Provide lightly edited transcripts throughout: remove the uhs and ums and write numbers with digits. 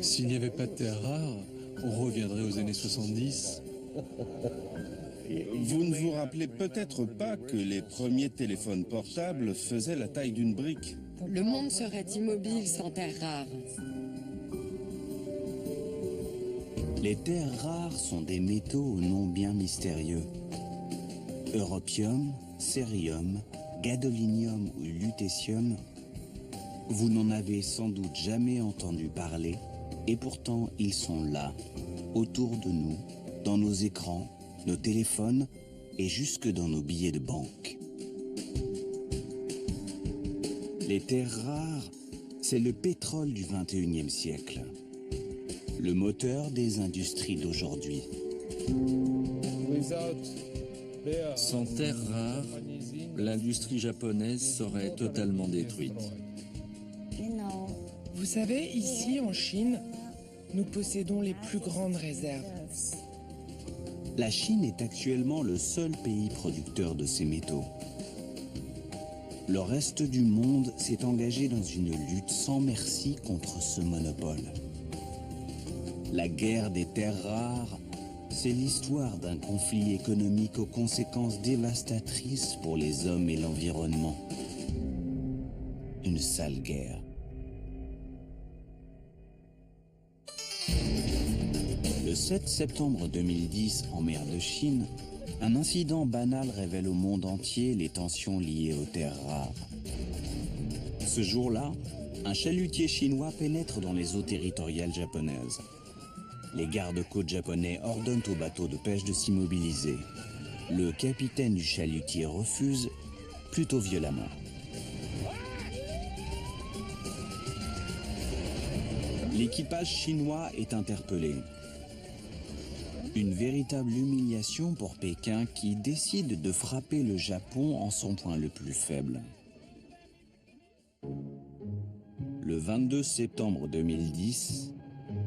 S'il n'y avait pas de terres rares, on reviendrait aux années 70. Vous ne vous rappelez peut-être pas que les premiers téléphones portables faisaient la taille d'une brique. Le monde serait immobile sans terres rares. Les terres rares sont des métaux au nom bien mystérieux. Europium, cérium, gadolinium ou lutécium, vous n'en avez sans doute jamais entendu parler, et pourtant ils sont là, autour de nous, dans nos écrans, nos téléphones et jusque dans nos billets de banque. Les terres rares, c'est le pétrole du XXIe siècle, le moteur des industries d'aujourd'hui. Sans terres rares, l'industrie japonaise serait totalement détruite. Vous savez, ici en Chine, nous possédons les plus grandes réserves. La Chine est actuellement le seul pays producteur de ces métaux. Le reste du monde s'est engagé dans une lutte sans merci contre ce monopole. La guerre des terres rares, c'est l'histoire d'un conflit économique aux conséquences dévastatrices pour les hommes et l'environnement. Une sale guerre. Le 7 septembre 2010, en mer de Chine, un incident banal révèle au monde entier les tensions liées aux terres rares. Ce jour-là, un chalutier chinois pénètre dans les eaux territoriales japonaises. Les gardes-côtes japonais ordonnent aux bateaux de pêche de s'immobiliser. Le capitaine du chalutier refuse, plutôt violemment. L'équipage chinois est interpellé. Une véritable humiliation pour Pékin qui décide de frapper le Japon en son point le plus faible. Le 22 septembre 2010,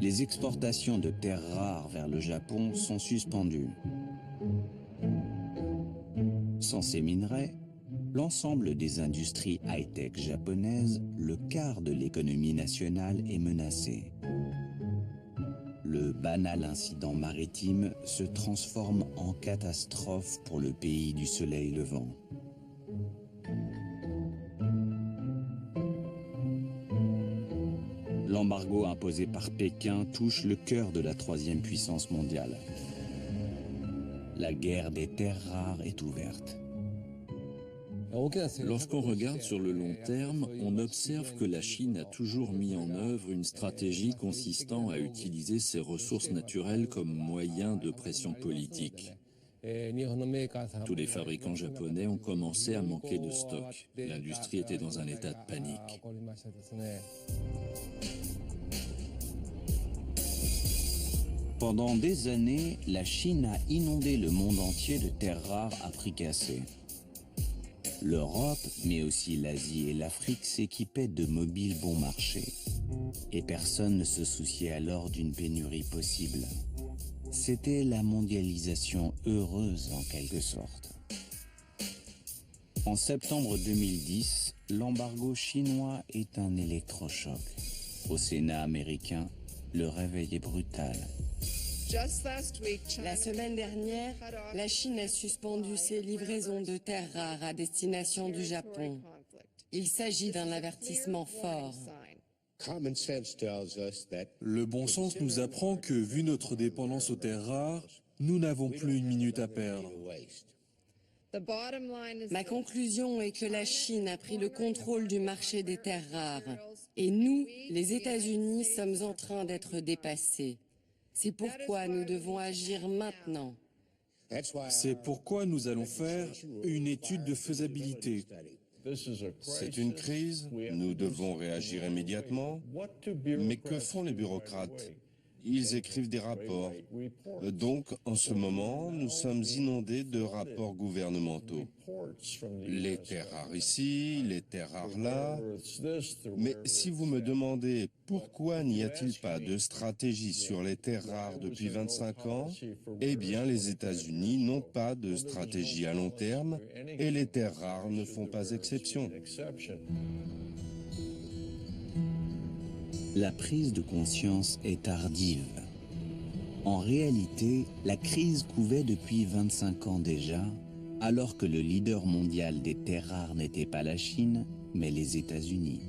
les exportations de terres rares vers le Japon sont suspendues. Sans ces minerais, l'ensemble des industries high-tech japonaises, le quart de l'économie nationale est menacé. Le banal incident maritime se transforme en catastrophe pour le pays du soleil levant. L'embargo imposé par Pékin touche le cœur de la troisième puissance mondiale. La guerre des terres rares est ouverte. Lorsqu'on regarde sur le long terme, on observe que la Chine a toujours mis en œuvre une stratégie consistant à utiliser ses ressources naturelles comme moyen de pression politique. Tous les fabricants japonais ont commencé à manquer de stock. L'industrie était dans un état de panique. Pendant des années, la Chine a inondé le monde entier de terres rares à prix cassé. L'Europe, mais aussi l'Asie et l'Afrique s'équipaient de mobiles bon marché. Et personne ne se souciait alors d'une pénurie possible. C'était la mondialisation heureuse en quelque sorte. En septembre 2010, l'embargo chinois est un électrochoc. Au Sénat américain, le réveil est brutal. La semaine dernière, la Chine a suspendu ses livraisons de terres rares à destination du Japon. Il s'agit d'un avertissement fort. Le bon sens nous apprend que, vu notre dépendance aux terres rares, nous n'avons plus une minute à perdre. Ma conclusion est que la Chine a pris le contrôle du marché des terres rares. Et nous, les États-Unis, sommes en train d'être dépassés. C'est pourquoi nous devons agir maintenant. C'est pourquoi nous allons faire une étude de faisabilité. C'est une crise, nous devons réagir immédiatement, mais que font les bureaucrates? Ils écrivent des rapports. Donc, en ce moment, nous sommes inondés de rapports gouvernementaux. Les terres rares ici, les terres rares là. Mais si vous me demandez pourquoi n'y a-t-il pas de stratégie sur les terres rares depuis 25 ans, eh bien, les États-Unis n'ont pas de stratégie à long terme et les terres rares ne font pas exception. La prise de conscience est tardive. En réalité, la crise couvait depuis 25 ans déjà, alors que le leader mondial des terres rares n'était pas la Chine, mais les États-Unis.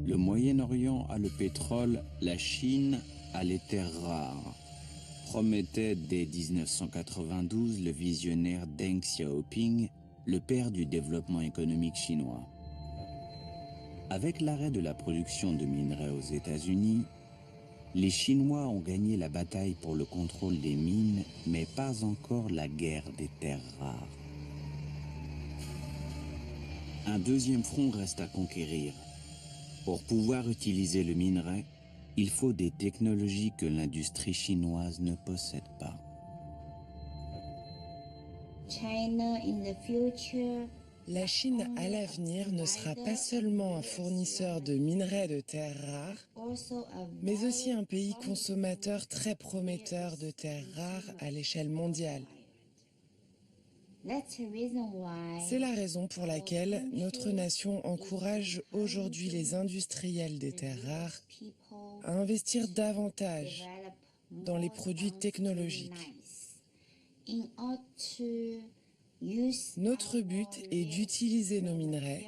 Le Moyen-Orient a le pétrole, la Chine a les terres rares, promettait dès 1992 le visionnaire Deng Xiaoping, le père du développement économique chinois. Avec l'arrêt de la production de minerais aux États-Unis, les Chinois ont gagné la bataille pour le contrôle des mines, mais pas encore la guerre des terres rares. Un deuxième front reste à conquérir. Pour pouvoir utiliser le minerai, il faut des technologies que l'industrie chinoise ne possède pas. La Chine à l'avenir ne sera pas seulement un fournisseur de minerais de terres rares, mais aussi un pays consommateur très prometteur de terres rares à l'échelle mondiale. C'est la raison pour laquelle notre nation encourage aujourd'hui les industriels des terres rares à investir davantage dans les produits technologiques. Notre but est d'utiliser nos minerais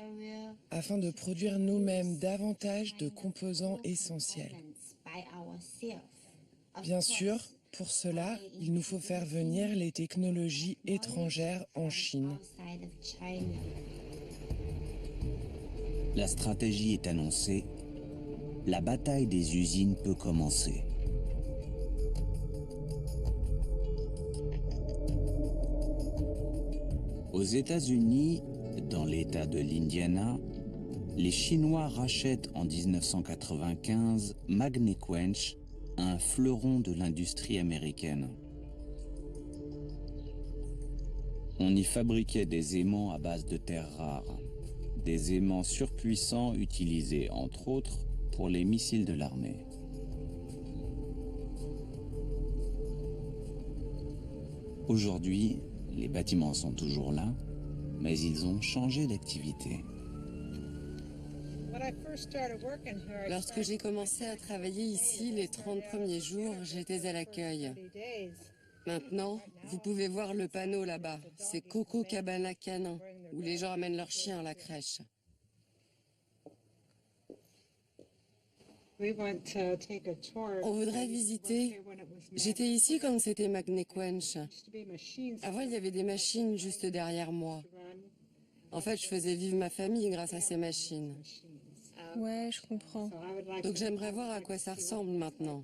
afin de produire nous-mêmes davantage de composants essentiels. Bien sûr, pour cela, il nous faut faire venir les technologies étrangères en Chine. La stratégie est annoncée. La bataille des usines peut commencer. Aux États-Unis, dans l'État de l'Indiana, les Chinois rachètent en 1995 Magnequench, un fleuron de l'industrie américaine. On y fabriquait des aimants à base de terres rares, des aimants surpuissants utilisés entre autres pour les missiles de l'armée. Aujourd'hui, les bâtiments sont toujours là, mais ils ont changé d'activité. Lorsque j'ai commencé à travailler ici, les 30 premiers jours, j'étais à l'accueil. Maintenant, vous pouvez voir le panneau là-bas. C'est Coco Cabana Canin, où les gens amènent leurs chiens à la crèche. On voudrait visiter. J'étais ici quand c'était Magnequench. Avant, il y avait des machines juste derrière moi. En fait, je faisais vivre ma famille grâce à ces machines. Ouais, je comprends. Donc j'aimerais voir à quoi ça ressemble maintenant.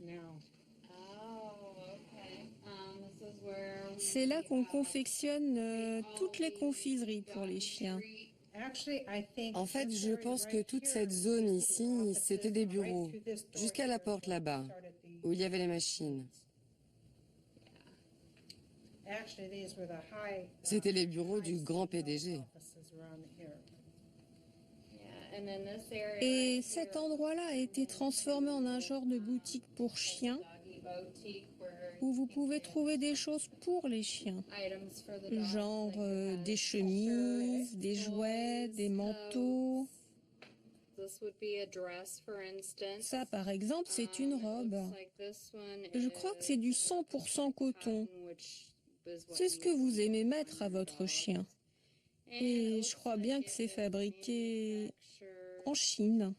C'est là qu'on confectionne toutes les confiseries pour les chiens. En fait, je pense que toute cette zone ici, c'était des bureaux, jusqu'à la porte là-bas, où il y avait les machines. C'était les bureaux du grand PDG. Et cet endroit-là a été transformé en un genre de boutique pour chiens, où vous pouvez trouver des choses pour les chiens, genre des chemises, des jouets, des manteaux. Ça, par exemple, c'est une robe. Je crois que c'est du 100% coton. C'est ce que vous aimez mettre à votre chien. Et je crois bien que c'est fabriqué en Chine.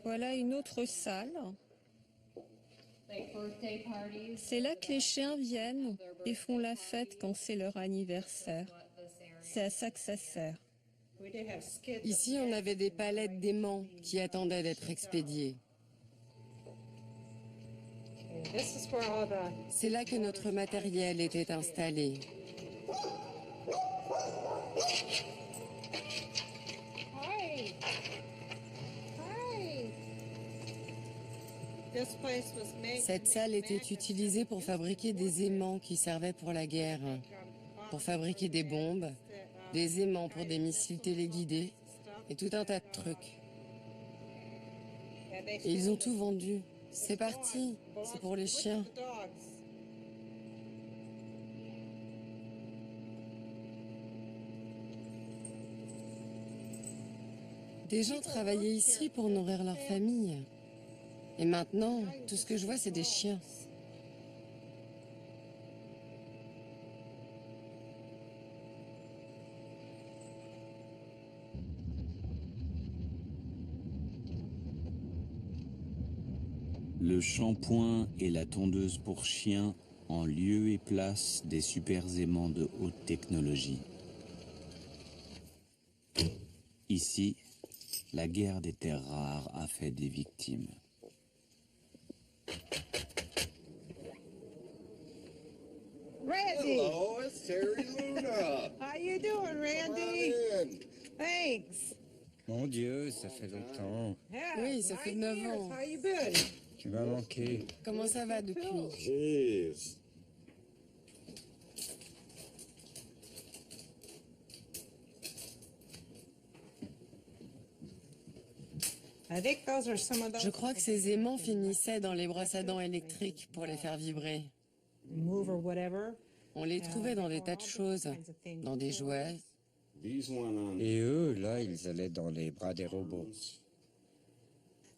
Voilà une autre salle. C'est là que les chiens viennent et font la fête quand c'est leur anniversaire. c'est à ça que ça sert. Ici, on avait des palettes d'aimants qui attendaient d'être expédiées. C'est là que notre matériel était installé. Cette salle était utilisée pour fabriquer des aimants qui servaient pour la guerre, pour fabriquer des bombes, des aimants pour des missiles téléguidés et tout un tas de trucs. Et ils ont tout vendu. C'est parti, c'est pour les chiens. Des gens travaillaient ici pour nourrir leur famille. Et maintenant, tout ce que je vois, c'est des chiens. Le shampoing et la tondeuse pour chiens en lieu et place des super aimants de haute technologie. Ici, la guerre des terres rares a fait des victimes. Randy! Hello, it's Terry Luna. How you doing, Randy? Thanks. Mon Dieu, ça fait longtemps. Yeah, Oui, ça fait 9 years. ans. How you been? Tu m'as manqué. Comment ça va depuis? Jeez. I think those are some of those. Je crois que ces aimants finissaient dans les brosses à dents électriques pour les faire vibrer. Move or whatever. On les trouvait dans des tas de choses, dans des jouets. Et eux, là, ils allaient dans les bras des robots.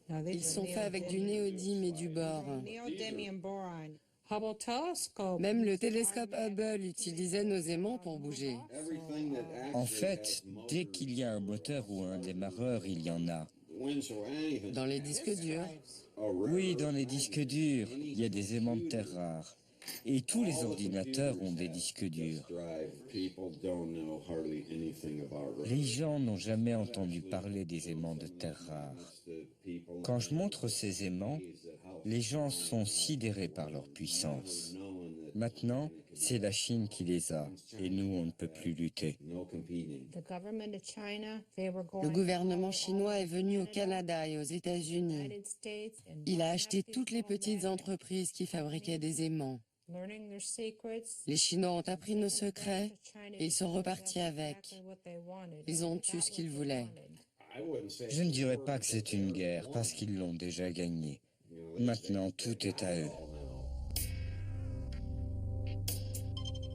Now, they Ils sont faits avec du néodyme et du bore. neodymium boron. Hubble telescope. Même le télescope Hubble utilisait nos aimants pour bouger. En fait, dès qu'il y a un moteur ou un démarreur, il y en a. Dans les disques durs. Oui, dans les disques durs, il y a des aimants de terres rares. Et tous les ordinateurs ont des disques durs. Les gens n'ont jamais entendu parler des aimants de terres rares. Quand je montre ces aimants, les gens sont sidérés par leur puissance. Maintenant, c'est la Chine qui les a, et nous, on ne peut plus lutter. Le gouvernement chinois est venu au Canada et aux États-Unis. Il a acheté toutes les petites entreprises qui fabriquaient des aimants. Les Chinois ont appris nos secrets et ils sont repartis avec. Ils ont eu ce qu'ils voulaient. Je ne dirais pas que c'est une guerre, parce qu'ils l'ont déjà gagnée. Maintenant, tout est à eux.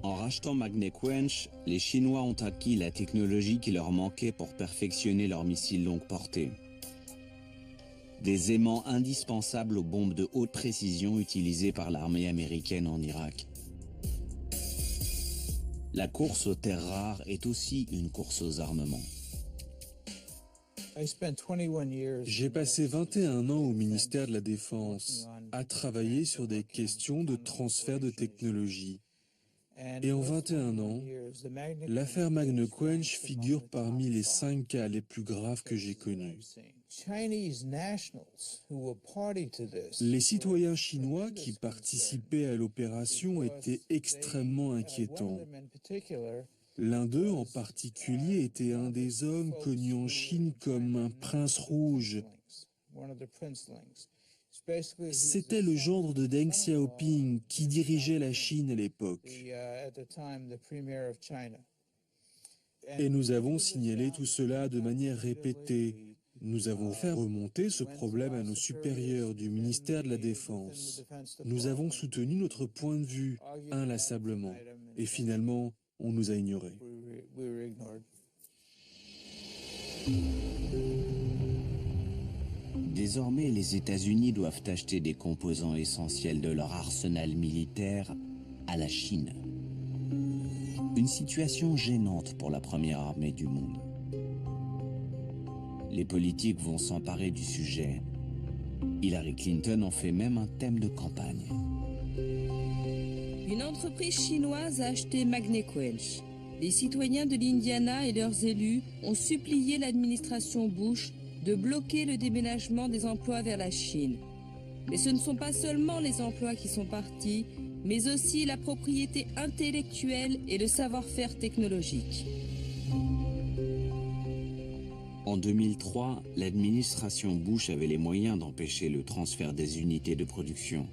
En rachetant Magnequench, les Chinois ont acquis la technologie qui leur manquait pour perfectionner leurs missiles longue portée. Des aimants indispensables aux bombes de haute précision utilisées par l'armée américaine en Irak. La course aux terres rares est aussi une course aux armements. J'ai passé 21 ans au ministère de la Défense, à travailler sur des questions de transfert de technologie. Et en 21 ans, l'affaire Magnequench figure parmi les 5 cas les plus graves que j'ai connus. Les citoyens chinois qui participaient à l'opération étaient extrêmement inquiétants. L'un d'eux en particulier était un des hommes connus en Chine comme un prince rouge. C'était le gendre de Deng Xiaoping qui dirigeait la Chine à l'époque. Et nous avons signalé tout cela de manière répétée. Nous avons fait remonter ce problème à nos supérieurs du ministère de la Défense. Nous avons soutenu notre point de vue inlassablement. Et finalement, on nous a ignorés. Désormais, les États-Unis doivent acheter des composants essentiels de leur arsenal militaire à la Chine. Une situation gênante pour la première armée du monde. Les politiques vont s'emparer du sujet. Hillary Clinton en fait même un thème de campagne. Une entreprise chinoise a acheté Magnequench. les citoyens de l'Indiana et leurs élus ont supplié l'administration Bush de bloquer le déménagement des emplois vers la Chine. Mais ce ne sont pas seulement les emplois qui sont partis, mais aussi la propriété intellectuelle et le savoir-faire technologique. En 2003, l'administration Bush avait les moyens d'empêcher le transfert des unités de production.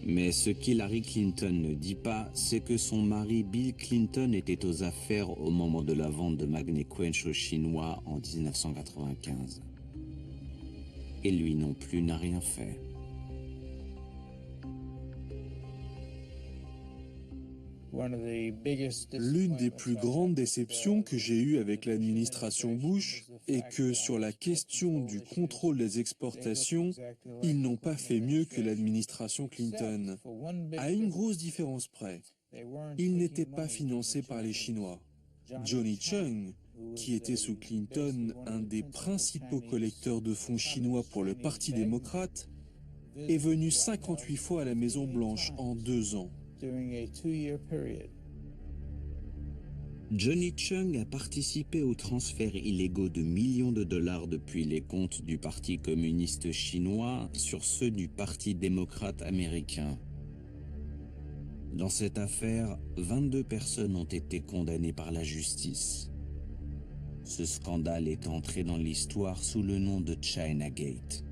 Mais ce qu'Hillary Clinton ne dit pas, c'est que son mari Bill Clinton était aux affaires au moment de la vente de Magnequench aux Chinois en 1995. Et lui non plus n'a rien fait. L'une des plus grandes déceptions que j'ai eues avec l'administration Bush est que sur la question du contrôle des exportations, ils n'ont pas fait mieux que l'administration Clinton. À une grosse différence près, ils n'étaient pas financés par les Chinois. Johnny Chung, qui était sous Clinton un des principaux collecteurs de fonds chinois pour le Parti démocrate, est venu 58 fois à la Maison-Blanche en 2 ans. Johnny Chung a participé aux transferts illégaux de millions de dollars depuis les comptes du Parti communiste chinois sur ceux du Parti démocrate américain. Dans cette affaire, 22 personnes ont été condamnées par la justice. Ce scandale est entré dans l'histoire sous le nom de Chinagate.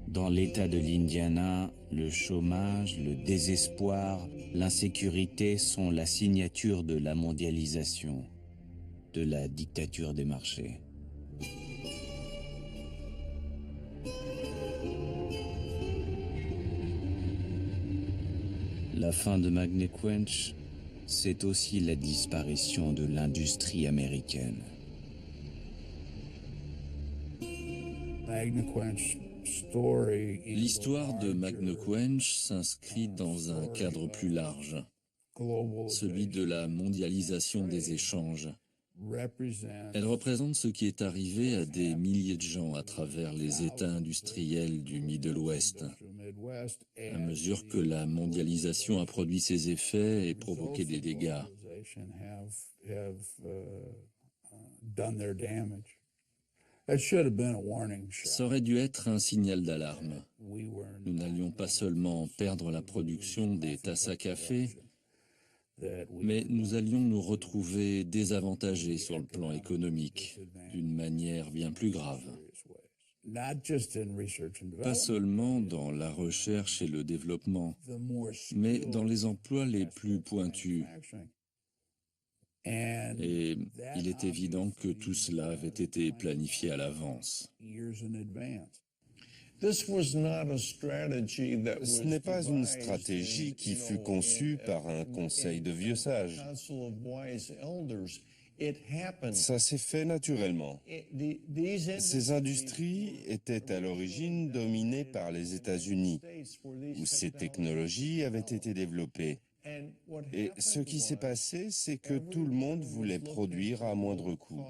Dans l'État de l'Indiana, le chômage, le désespoir, l'insécurité sont la signature de la mondialisation, de la dictature des marchés. La fin de Magnequench, c'est aussi la disparition de l'industrie américaine. L'histoire de Magnequench s'inscrit dans un cadre plus large, celui de la mondialisation des échanges. Elle représente ce qui est arrivé à des milliers de gens à travers les États industriels du Middle West, à mesure que la mondialisation a produit ses effets et provoqué des dégâts. Ça aurait dû être un signal d'alarme. Nous n'allions pas seulement perdre la production des tasses à café, mais nous allions nous retrouver désavantagés sur le plan économique, d'une manière bien plus grave. Pas seulement dans la recherche et le développement, mais dans les emplois les plus pointus. Et il est évident que tout cela avait été planifié à l'avance. Ce n'est pas une stratégie qui fut conçue par un conseil de vieux sages. Ça s'est fait naturellement. Ces industries étaient à l'origine dominées par les États-Unis, où ces technologies avaient été développées. Et ce qui s'est passé, c'est que tout le monde voulait produire à moindre coût.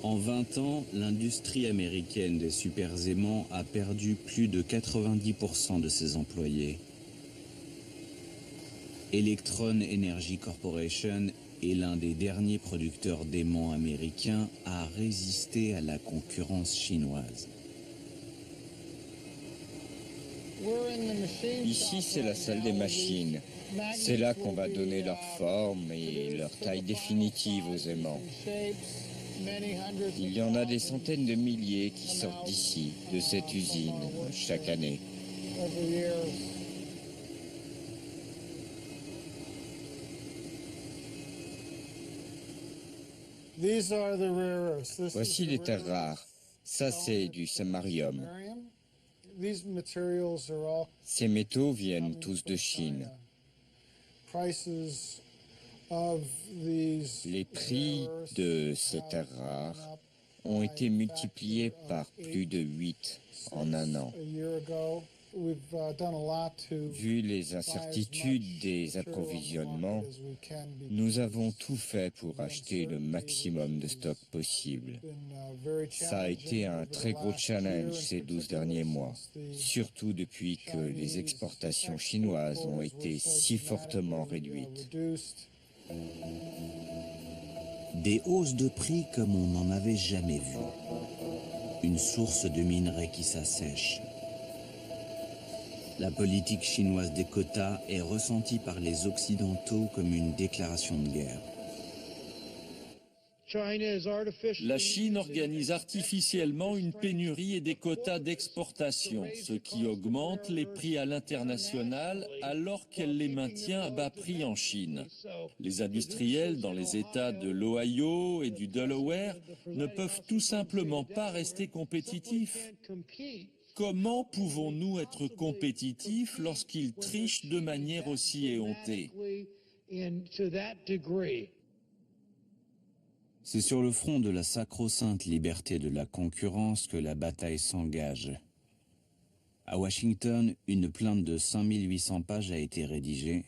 En 20 ans, l'industrie américaine des super-aimants a perdu plus de 90% de ses employés. Electron Energy Corporation est l'un des derniers producteurs d'aimants américains à résister à la concurrence chinoise. Ici, c'est la salle des machines. C'est là qu'on va donner leur forme et leur taille définitive aux aimants. Il y en a des centaines de milliers qui sortent d'ici, de cette usine, chaque année. Voici les terres rares. Ça, c'est du samarium. Ces métaux viennent tous de Chine. Les prix de ces terres rares ont été multipliés par plus de 8 en un an. Vu les incertitudes des approvisionnements, nous avons tout fait pour acheter le maximum de stock possible. Ça a été un très gros challenge ces 12 derniers mois, surtout depuis que les exportations chinoises ont été si fortement réduites. Des hausses de prix comme on n'en avait jamais vu. Une source de minerais qui s'assèche. La politique chinoise des quotas est ressentie par les Occidentaux comme une déclaration de guerre. La Chine organise artificiellement une pénurie et des quotas d'exportation, ce qui augmente les prix à l'international alors qu'elle les maintient à bas prix en Chine. Les industriels dans les États de l'Ohio et du Delaware ne peuvent tout simplement pas rester compétitifs. Comment pouvons-nous être compétitifs lorsqu'ils trichent de manière aussi éhontée ? C'est sur le front de la sacro-sainte liberté de la concurrence que la bataille s'engage. À Washington, une plainte de 5800 pages a été rédigée.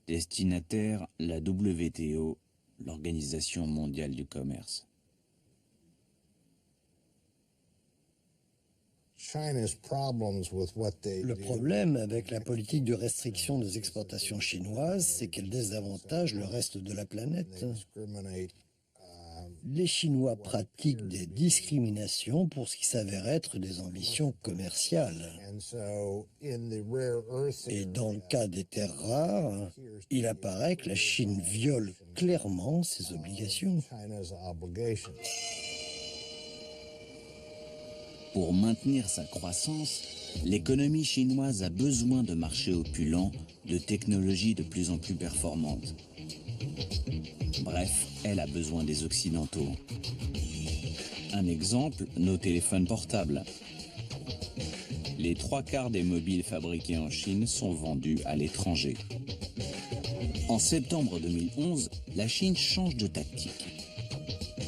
Destinataire, la WTO, l'Organisation mondiale du commerce. Le problème avec la politique de restriction des exportations chinoises, c'est qu'elle désavantage le reste de la planète. Les Chinois pratiquent des discriminations pour ce qui s'avère être des ambitions commerciales. Et dans le cas des terres rares, il apparaît que la Chine viole clairement ses obligations. Pour maintenir sa croissance, l'économie chinoise a besoin de marchés opulents, de technologies de plus en plus performantes. Bref, elle a besoin des Occidentaux. Un exemple, nos téléphones portables. Les 3/4 des mobiles fabriqués en Chine sont vendus à l'étranger. En septembre 2011, la Chine change de tactique.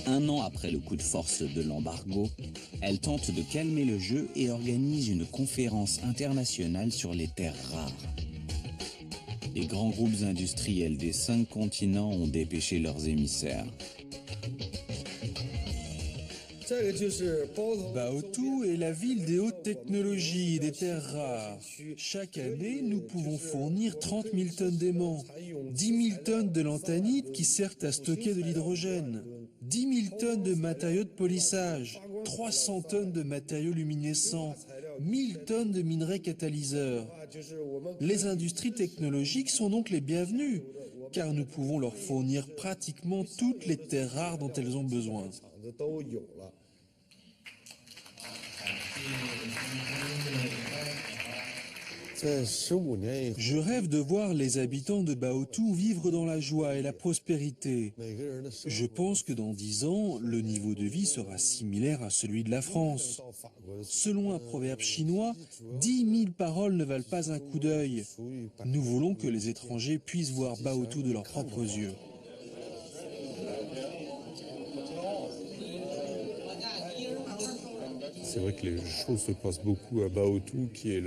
Un an après le coup de force de l'embargo, elle tente de calmer le jeu et organise une conférence internationale sur les terres rares. Les grands groupes industriels des 5 continents ont dépêché leurs émissaires. Baotou est la ville des hautes technologies et des terres rares. Chaque année, nous pouvons fournir 30 000 tonnes d'aimants, 10 000 tonnes de lantanite qui servent à stocker de l'hydrogène, 10 000 tonnes de matériaux de polissage, 300 tonnes de matériaux luminescents, 1000 tonnes de minerais catalyseurs. Les industries technologiques sont donc les bienvenues, car nous pouvons leur fournir pratiquement toutes les terres rares dont elles ont besoin. Je rêve de voir les habitants de Baotou vivre dans la joie et la prospérité. Je pense que dans 10 ans, le niveau de vie sera similaire à celui de la France. Selon un proverbe chinois, 10 000 paroles ne valent pas un coup d'œil. Nous voulons que les étrangers puissent voir Baotou de leurs propres yeux. C'est vrai que les choses se passent beaucoup à Baotou, qui est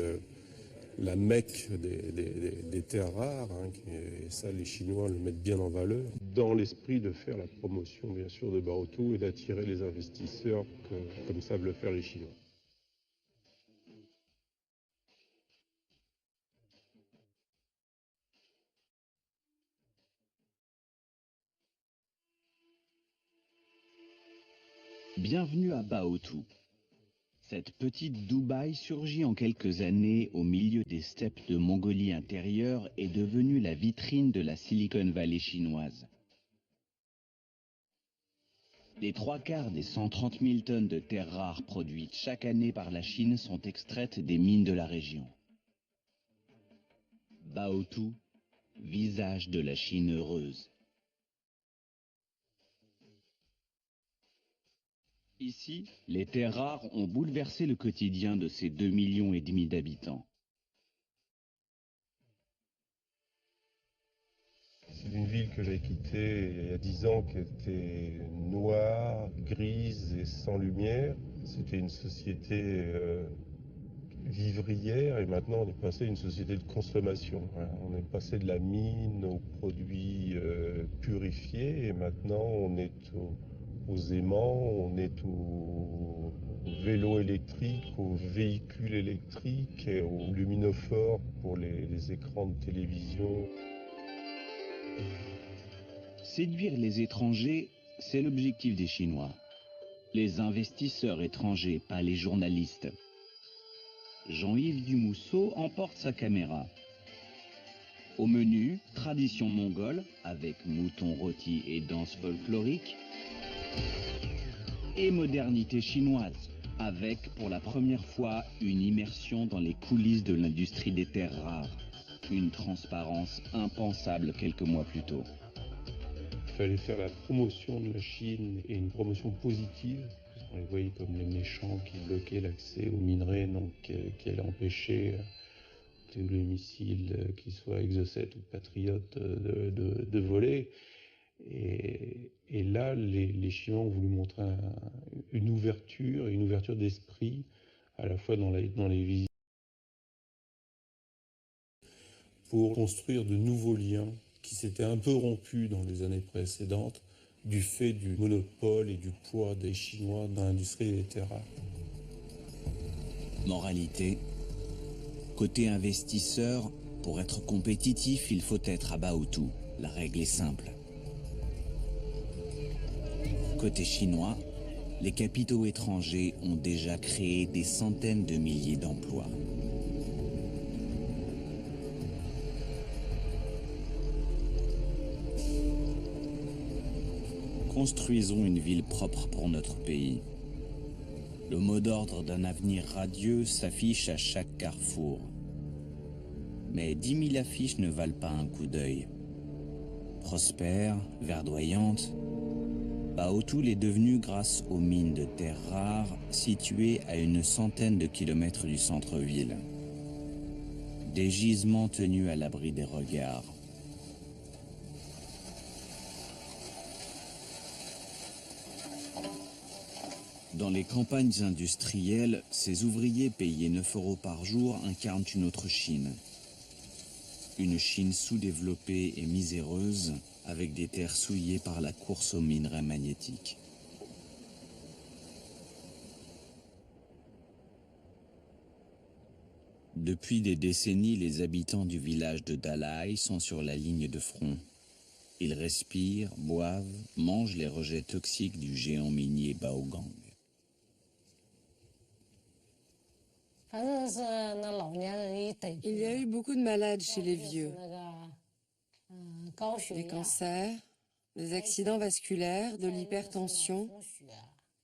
la Mecque des terres rares, hein, et ça les Chinois le mettent bien en valeur, dans l'esprit de faire la promotion bien sûr de Baotou et d'attirer les investisseurs comme savent le faire les Chinois. Bienvenue à Baotou. Cette petite Dubaï surgit en quelques années au milieu des steppes de Mongolie intérieure et devenue la vitrine de la Silicon Valley chinoise. Les 3/4 des 130 000 tonnes de terres rares produites chaque année par la Chine sont extraites des mines de la région. Baotou, visage de la Chine heureuse. Ici, les terres rares ont bouleversé le quotidien de ces 2,5 millions d'habitants. C'est une ville que j'ai quittée il y a 10 ans qui était noire, grise et sans lumière. C'était une société vivrière et maintenant on est passé à une société de consommation. On est passé de la mine aux produits purifiés et maintenant on est aux aimants, on est aux vélos électriques, aux véhicules électriques, et aux luminophores pour les écrans de télévision. Séduire les étrangers, c'est l'objectif des Chinois. Les investisseurs étrangers, pas les journalistes. Jean-Yves Dumousseau emporte sa caméra. Au menu, tradition mongole, avec mouton rôti et danse folklorique. Et modernité chinoise, avec pour la première fois une immersion dans les coulisses de l'industrie des terres rares. Une transparence impensable quelques mois plus tôt. Il fallait faire la promotion de la Chine et une promotion positive. On les voyait comme les méchants qui bloquaient l'accès aux minerais, donc qui allaient empêcher tous les missiles, qu'ils soient Exocet ou Patriot, de voler. Et là, les Chinois ont voulu montrer une ouverture d'esprit, à la fois dans les visites, pour construire de nouveaux liens qui s'étaient un peu rompus dans les années précédentes du fait du monopole et du poids des Chinois dans l'industrie des terres rares. Moralité, côté investisseur, pour être compétitif, il faut être à bas ou tout. La règle est simple. Côté chinois, les capitaux étrangers ont déjà créé des centaines de milliers d'emplois. Construisons une ville propre pour notre pays. Le mot d'ordre d'un avenir radieux s'affiche à chaque carrefour. Mais 10 000 affiches ne valent pas un coup d'œil. Prospère, verdoyante, Baotou l'est devenue grâce aux mines de terres rares situées à une centaine de kilomètres du centre-ville. Des gisements tenus à l'abri des regards. Dans les campagnes industrielles, ces ouvriers payés 9 € par jour incarnent une autre Chine. Une Chine sous-développée et miséreuse, avec des terres souillées par la course aux minerais magnétiques. Depuis des décennies, les habitants du village de Dalai sont sur la ligne de front. Ils respirent, boivent, mangent les rejets toxiques du géant minier Baogang. Il y a eu beaucoup de malades chez les vieux. Des cancers, des accidents vasculaires, de l'hypertension.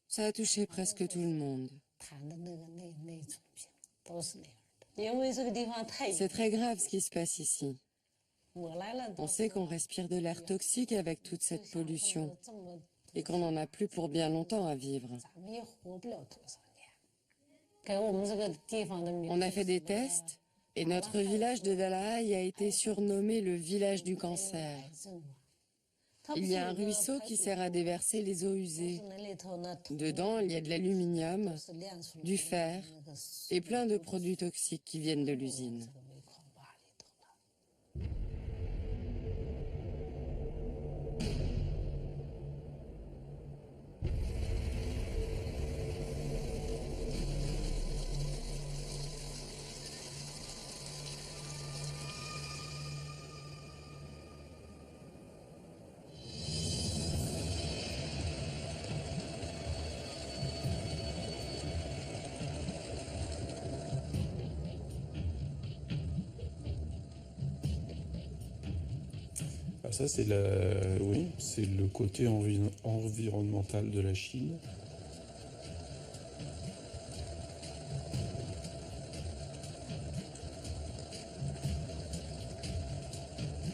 Ça a touché presque tout le monde. C'est très grave ce qui se passe ici. On sait qu'on respire de l'air toxique avec toute cette pollution et qu'on n'en a plus pour bien longtemps à vivre. On a fait des tests et notre village de Dalai a été surnommé le village du cancer. Il y a un ruisseau qui sert à déverser les eaux usées. Dedans, il y a de l'aluminium, du fer et plein de produits toxiques qui viennent de l'usine. Ça, c'est c'est le côté environnemental de la Chine.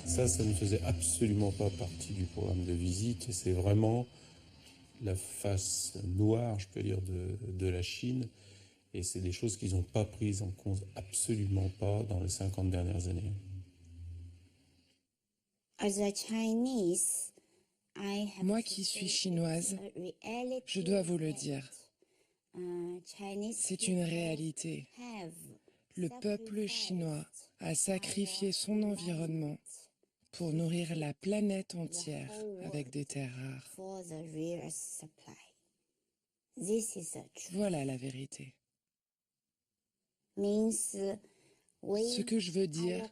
Ça ne faisait absolument pas partie du programme de visite. Et c'est vraiment la face noire, je peux dire, de la Chine. Et c'est des choses qu'ils n'ont pas prises en compte, absolument pas, dans les 50 dernières années. Moi qui suis chinoise, je dois vous le dire. C'est une réalité. Le peuple chinois a sacrifié son environnement pour nourrir la planète entière avec des terres rares. Voilà la vérité. Ce que je veux dire,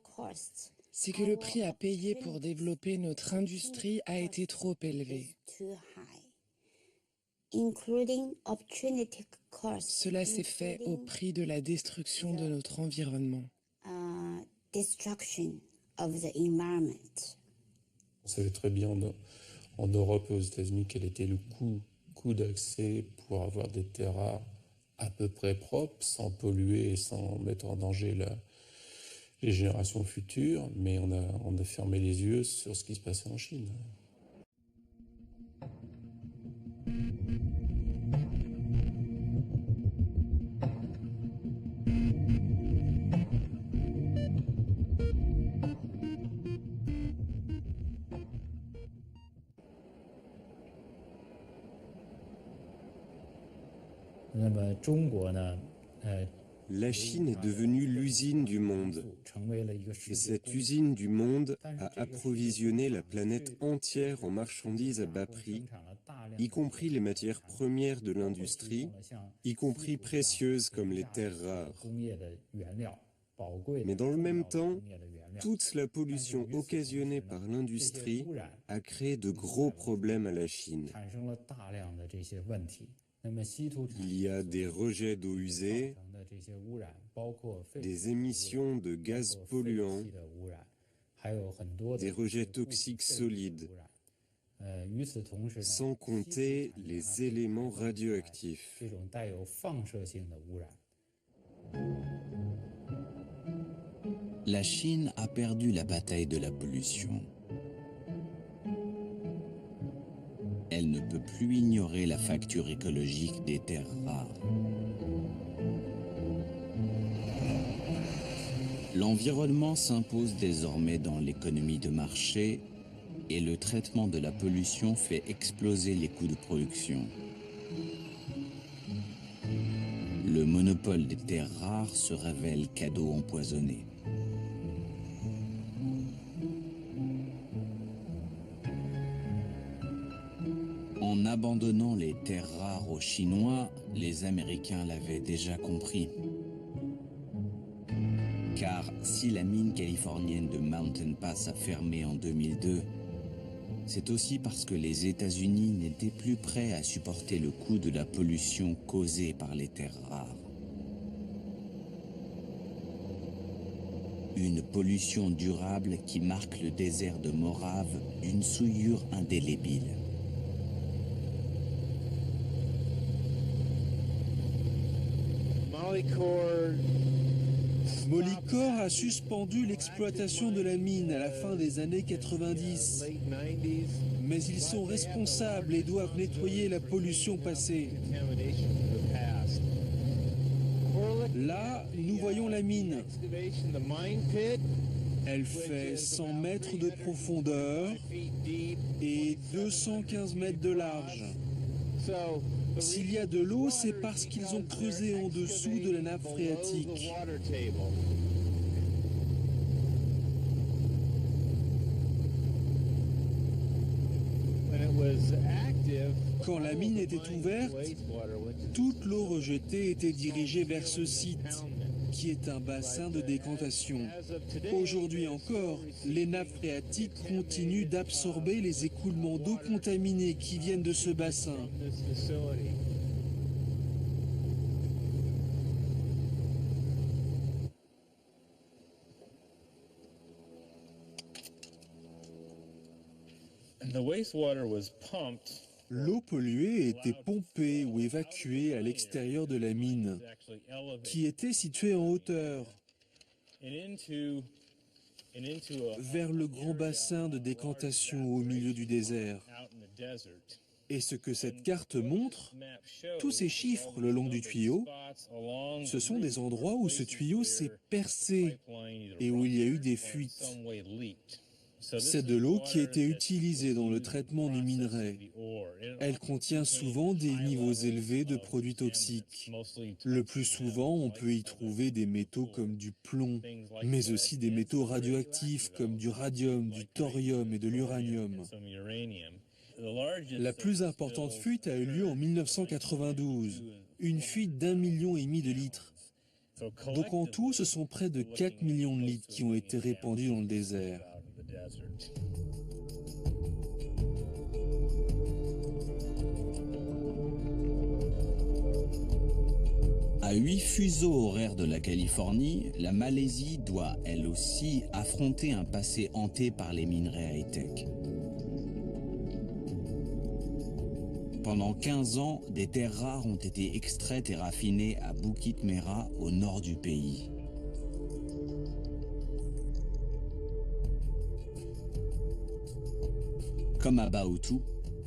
c'est que le prix à payer pour développer notre industrie a été trop élevé. Cela s'est fait au prix de la destruction de notre environnement. On savait très bien en Europe et aux États-Unis quel était le coût d'accès pour avoir des terres rares à peu près propres, sans polluer et sans mettre en danger les générations futures, mais on a fermé les yeux sur ce qui se passait en Chine. La Chine est devenue l'usine du monde. Et cette usine du monde a approvisionné la planète entière en marchandises à bas prix, y compris les matières premières de l'industrie, y compris précieuses comme les terres rares. Mais dans le même temps, toute la pollution occasionnée par l'industrie a créé de gros problèmes à la Chine. Il y a des rejets d'eau usée, des émissions de gaz polluants, des rejets toxiques solides, sans compter les éléments radioactifs. La Chine a perdu la bataille de la pollution. Elle ne peut plus ignorer la facture écologique des terres rares. L'environnement s'impose désormais dans l'économie de marché et le traitement de la pollution fait exploser les coûts de production. Le monopole des terres rares se révèle cadeau empoisonné. En abandonnant les terres rares aux Chinois, les Américains l'avaient déjà compris. Car si la mine californienne de Mountain Pass a fermé en 2002, c'est aussi parce que les États-Unis n'étaient plus prêts à supporter le coût de la pollution causée par les terres rares. Une pollution durable qui marque le désert de Morave d'une souillure indélébile. Molycorp a suspendu l'exploitation de la mine à la fin des années 90. Mais ils sont responsables et doivent nettoyer la pollution passée. Là, nous voyons la mine. Elle fait 100 mètres de profondeur et 215 mètres de large. S'il y a de l'eau, c'est parce qu'ils ont creusé en dessous de la nappe phréatique. Quand la mine était ouverte, toute l'eau rejetée était dirigée vers ce site, qui est un bassin de décantation. Aujourd'hui encore, les nappes phréatiques continuent d'absorber les écoulements d'eau contaminée qui viennent de ce bassin. L'eau polluée était pompée ou évacuée à l'extérieur de la mine, qui était située en hauteur, vers le grand bassin de décantation au milieu du désert. Et ce que cette carte montre, tous ces chiffres le long du tuyau, ce sont des endroits où ce tuyau s'est percé et où il y a eu des fuites. C'est de l'eau qui a été utilisée dans le traitement du minerai. Elle contient souvent des niveaux élevés de produits toxiques. Le plus souvent, on peut y trouver des métaux comme du plomb, mais aussi des métaux radioactifs comme du radium, du thorium et de l'uranium. La plus importante fuite a eu lieu en 1992, une fuite d'1,5 million de litres. Donc en tout, ce sont près de 4 millions de litres qui ont été répandus dans le désert. À 8 fuseaux horaires de la Californie, la Malaisie doit, elle aussi, affronter un passé hanté par les minerais high-tech. Pendant 15 ans, des terres rares ont été extraites et raffinées à Bukit Merah, au nord du pays. Comme à Bautu,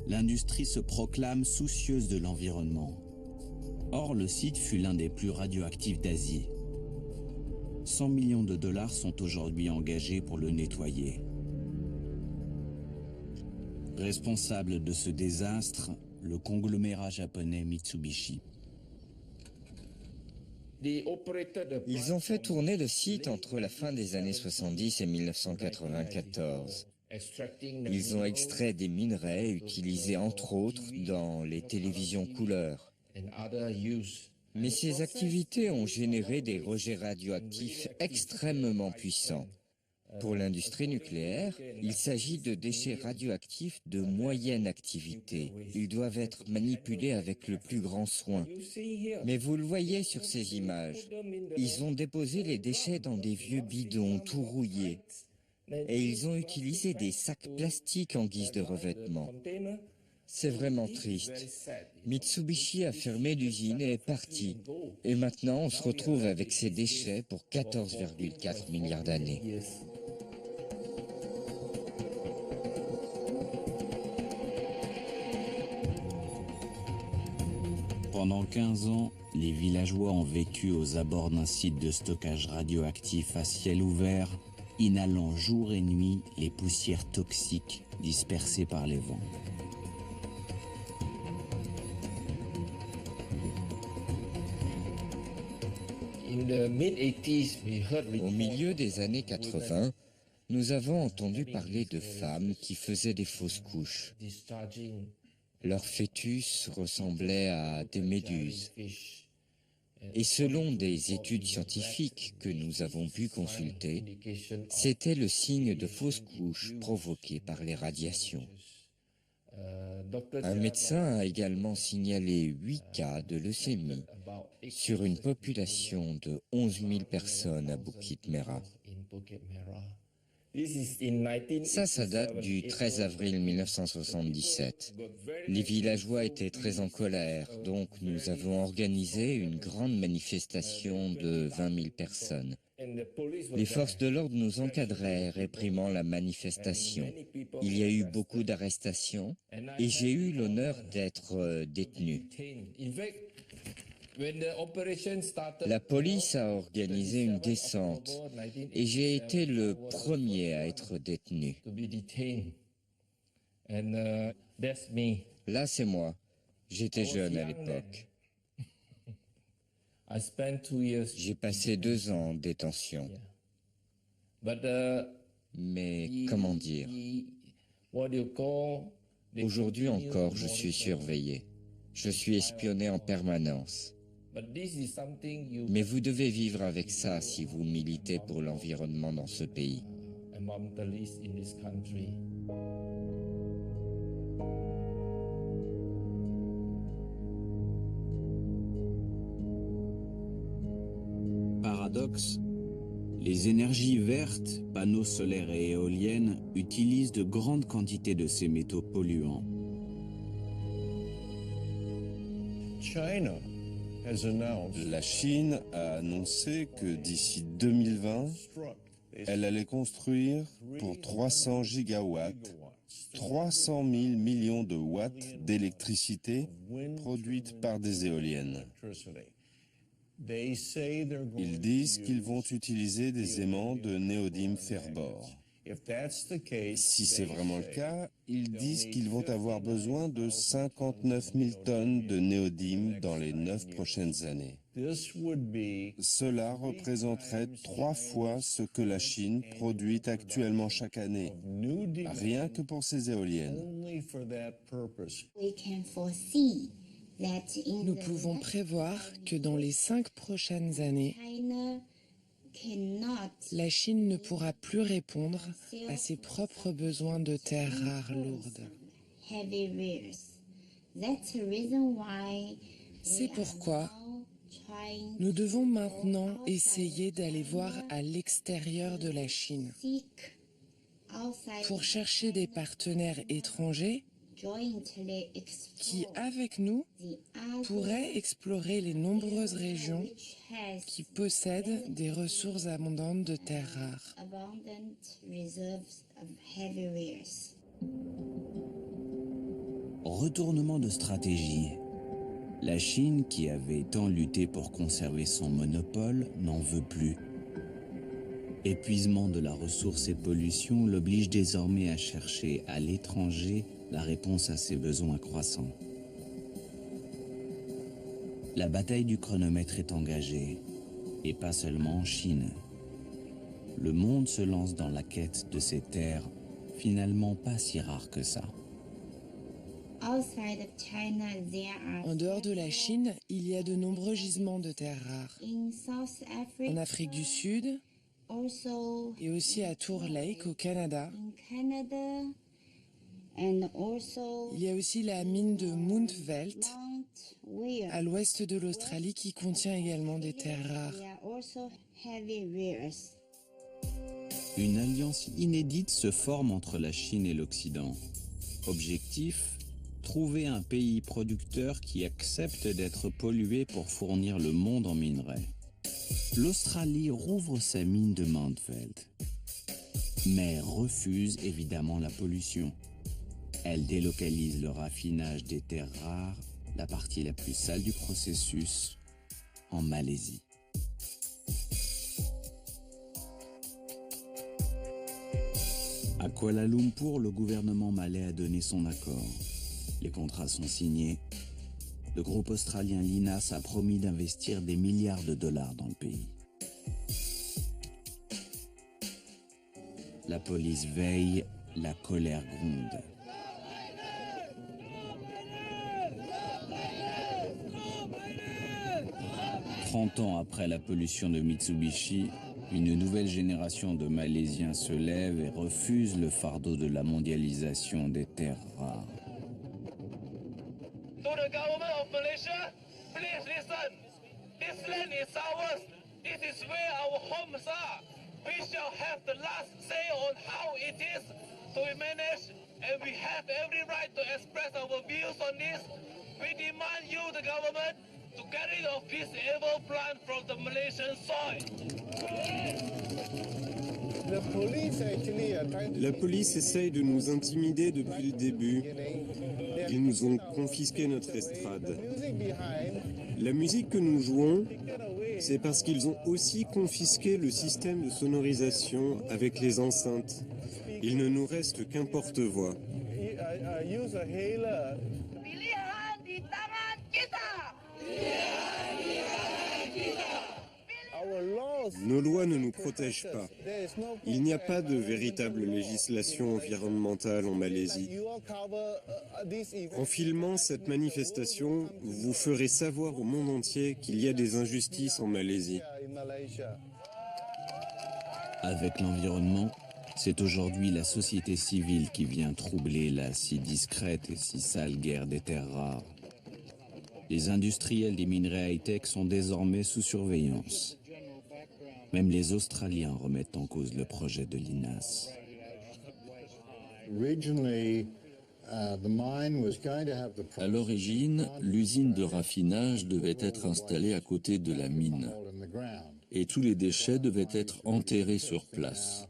l'industrie se proclame soucieuse de l'environnement. Or, le site fut l'un des plus radioactifs d'Asie. 100 millions de dollars sont aujourd'hui engagés pour le nettoyer. Responsable de ce désastre, le conglomérat japonais Mitsubishi. Ils ont fait tourner le site entre la fin des années 70 et 1994. Ils ont extrait des minerais utilisés entre autres dans les télévisions couleurs. Mais ces activités ont généré des rejets radioactifs extrêmement puissants. Pour l'industrie nucléaire, il s'agit de déchets radioactifs de moyenne activité. Ils doivent être manipulés avec le plus grand soin. Mais vous le voyez sur ces images, ils ont déposé les déchets dans des vieux bidons tout rouillés. Et ils ont utilisé des sacs plastiques en guise de revêtement. C'est vraiment triste. Mitsubishi a fermé l'usine et est parti. Et maintenant, on se retrouve avec ces déchets pour 14,4 milliards d'années. Pendant 15 ans, les villageois ont vécu aux abords d'un site de stockage radioactif à ciel ouvert, inhalant jour et nuit les poussières toxiques dispersées par les vents. Au milieu des années 80, nous avons entendu parler de femmes qui faisaient des fausses couches. Leur fœtus ressemblait à des méduses. Et selon des études scientifiques que nous avons pu consulter, c'était le signe de fausse couche provoqué par les radiations. Un médecin a également signalé 8 cas de leucémie sur une population de 11 000 personnes à Bukit Merah. Ça date du 13 avril 1977. Les villageois étaient très en colère, donc nous avons organisé une grande manifestation de 20 000 personnes. Les forces de l'ordre nous encadraient, réprimant la manifestation. Il y a eu beaucoup d'arrestations et j'ai eu l'honneur d'être détenu. La police a organisé une descente et j'ai été le premier à être détenu. Là, c'est moi. J'étais jeune à l'époque. J'ai passé 2 ans en détention. Mais comment dire? Aujourd'hui encore, je suis surveillé. Je suis espionné en permanence. Mais vous devez vivre avec ça si vous militez pour l'environnement dans ce pays. Paradoxe, les énergies vertes, panneaux solaires et éoliennes utilisent de grandes quantités de ces métaux polluants. La Chine a annoncé que d'ici 2020, elle allait construire pour 300 gigawatts 300 000 millions de watts d'électricité produite par des éoliennes. Ils disent qu'ils vont utiliser des aimants de néodyme fer-bore. Si c'est vraiment le cas, ils disent qu'ils vont avoir besoin de 59 000 tonnes de néodyme dans les 9 prochaines années. Cela représenterait 3 fois ce que la Chine produit actuellement chaque année, rien que pour ses éoliennes. Nous pouvons prévoir que dans les 5 prochaines années, la Chine ne pourra plus répondre à ses propres besoins de terres rares lourdes. C'est pourquoi nous devons maintenant essayer d'aller voir à l'extérieur de la Chine pour chercher des partenaires étrangers qui, avec nous, pourraient explorer les nombreuses régions qui possèdent des ressources abondantes de terres rares. Retournement de stratégie. La Chine, qui avait tant lutté pour conserver son monopole, n'en veut plus. Épuisement de la ressource et pollution l'oblige désormais à chercher à l'étranger la réponse à ses besoins croissants. La bataille du chronomètre est engagée, et pas seulement en Chine. Le monde se lance dans la quête de ces terres, finalement pas si rares que ça. En dehors de la Chine, il y a de nombreux gisements de terres rares. En Afrique du Sud et aussi à Tour Lake au Canada. Il y a aussi la mine de Mount Welt à l'ouest de l'Australie qui contient également des terres rares. Une alliance inédite se forme entre la Chine et l'Occident. Objectif, trouver un pays producteur qui accepte d'être pollué pour fournir le monde en minerais. L'Australie rouvre sa mine de Mount Welt, mais refuse évidemment la pollution. Elle délocalise le raffinage des terres rares, la partie la plus sale du processus, en Malaisie. À Kuala Lumpur, le gouvernement malais a donné son accord. Les contrats sont signés. Le groupe australien Lynas a promis d'investir des milliards de dollars dans le pays. La police veille, la colère gronde. Ans après la pollution de Mitsubishi, une nouvelle génération de Malaisiens se lève et refuse le fardeau de la mondialisation des terres rares. To the government of Malaysia, please listen. This land is ours. This is where our homes are. We shall have the last say on how it is to be managed, and we have every right to express our views on this. We demand you, the government, to get rid of this evil plan from the Malaysian soil. La police essaye de nous intimider depuis le début. Ils nous ont confisqué notre estrade. La musique que nous jouons, c'est parce qu'ils ont aussi confisqué le système de sonorisation avec les enceintes. Il ne nous reste qu'un porte-voix. Nos lois ne nous protègent pas. Il n'y a pas de véritable législation environnementale en Malaisie. En filmant cette manifestation, vous ferez savoir au monde entier qu'il y a des injustices en Malaisie. Avec l'environnement, c'est aujourd'hui la société civile qui vient troubler la si discrète et si sale guerre des terres rares. Les industriels des minerais high-tech sont désormais sous surveillance. Même les Australiens remettent en cause le projet de Lynas. À l'origine, l'usine de raffinage devait être installée à côté de la mine et tous les déchets devaient être enterrés sur place.